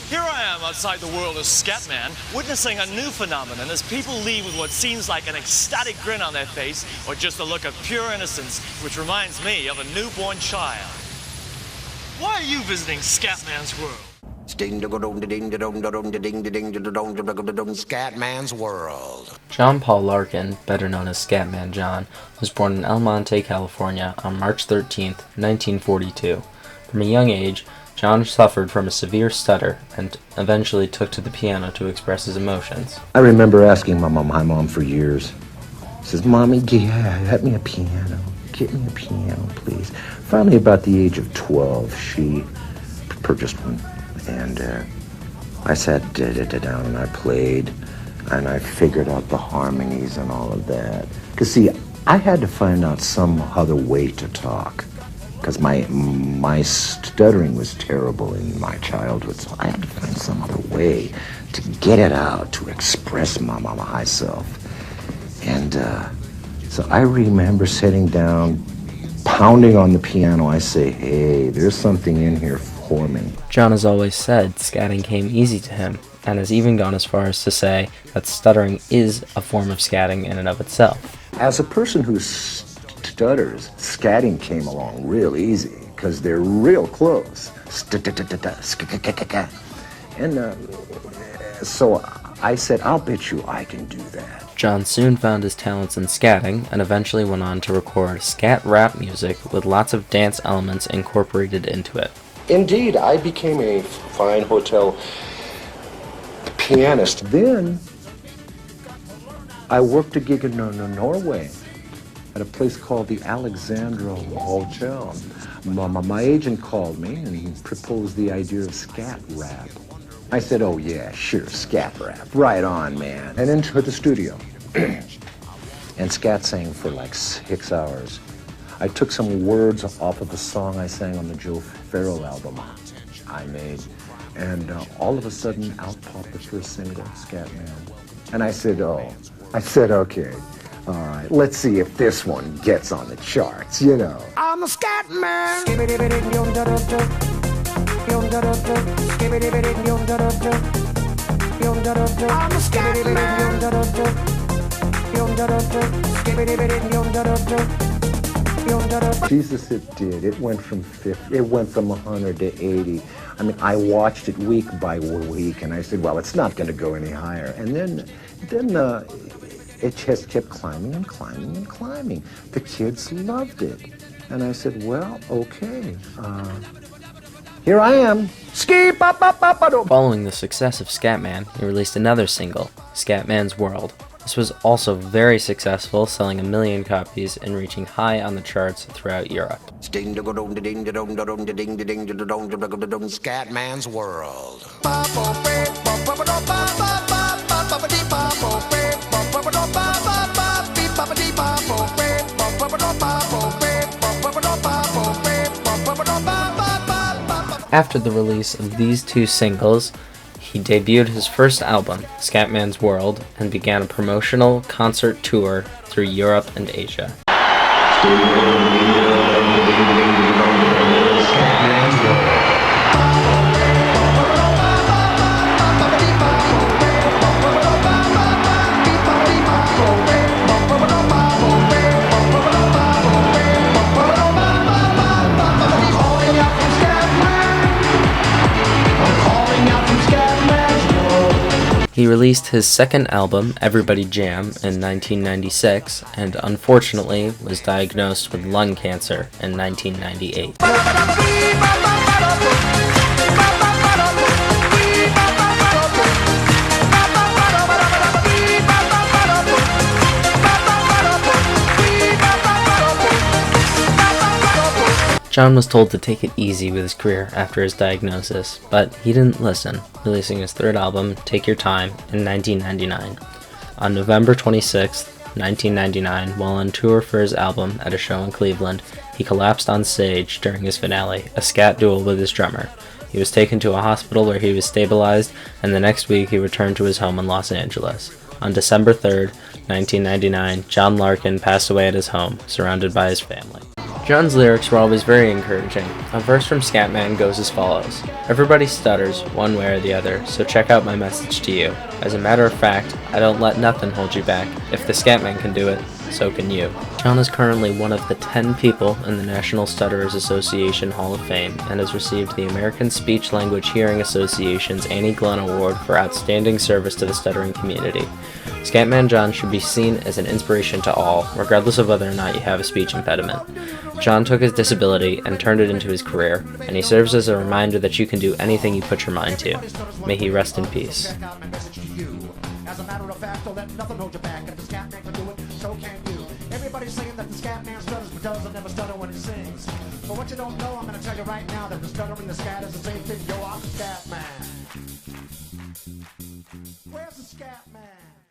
Here I am outside the world of Scatman, witnessing a new phenomenon as people leave with what seems like an ecstatic grin on their face or just a look of pure innocence, which reminds me of a newborn child. Why are you visiting Scatman's world? Scatman's World. John Paul Larkin, better known as Scatman John, was born in El Monte, California on March 13, 1942. From a young age, John suffered from a severe stutter and eventually took to the piano to express his emotions. I remember asking my mom for years. She says, "Mommy, get me a piano. Get me a piano, please." Finally, about the age of 12, she purchased one. And I sat down and I played and I figured out the harmonies and all of that. Because, see, I had to find out some other way to talk. Because my stuttering was terrible in my childhood, so I had to find some other way to get it out, to express my myself. And so I remember sitting down, pounding on the piano. I say, "Hey, there's something in here for me." John has always said scatting came easy to him, and has even gone as far as to say that stuttering is a form of scatting in and of itself. As a person who stutters, scatting came along real easy, because they're real close. And so I said, "I'll bet you I can do that." John soon found his talents in scatting and eventually went on to record scat rap music with lots of dance elements incorporated into it. Indeed, I became a fine hotel pianist. Then I worked a gig in Norway at a place called the Alexandra Hotel. My agent called me and he proposed the idea of scat rap. I said, "Oh yeah, sure, scat rap. Right on, man." And into the studio. And scat sang for like 6 hours. I took some words off of a song I sang on the Joe Farrell album I made. And all of a sudden, out popped the first single, Scatman. And I said, "Okay, all right, let's see if this one gets on the charts, you know." I'm a Scatman. I'm a Scatman. Jesus, it did. It went from 100 to 80. I mean, I watched it week by week, and I said, "Well, it's not going to go any higher." And then it just kept climbing and climbing and climbing. The kids loved it, and I said, "Well, okay, here I am." Following the success of Scatman, he released another single, Scatman's World. This was also very successful, selling 1 million copies and reaching high on the charts throughout Europe. Scatman's World. After the release of these two singles, he debuted his first album, Scatman's World, and began a promotional concert tour through Europe and Asia. He released his second album, Everybody Jam, in 1996, and unfortunately was diagnosed with lung cancer in 1998. John was told to take it easy with his career after his diagnosis, but he didn't listen, releasing his third album, Take Your Time, in 1999. On November 26, 1999, while on tour for his album at a show in Cleveland, he collapsed on stage during his finale, a scat duel with his drummer. He was taken to a hospital where he was stabilized, and the next week he returned to his home in Los Angeles. On December 3, 1999, John Larkin passed away at his home, surrounded by his family. John's lyrics were always very encouraging. A verse from Scatman goes as follows: "Everybody stutters, one way or the other, so check out my message to you. As a matter of fact, I don't let nothing hold you back. If the Scatman can do it, so can you." John is currently one of the 10 people in the National Stutterers Association Hall of Fame and has received the American Speech Language Hearing Association's Annie Glenn Award for outstanding service to the stuttering community. Scatman John should be seen as an inspiration to all, regardless of whether or not you have a speech impediment. John took his disability and turned it into his career, and he serves as a reminder that you can do anything you put your mind to. May he rest in peace. As a matter of fact, don't let nothing hold you back. If the Scatman can do it, so can you. Everybody's saying that the Scatman stutters because he'll never stutter when he sings. But what you don't know, I'm gonna tell you right now that the stuttering the scat is the same thing. Yo, I'm the Scatman. Where's the Scatman?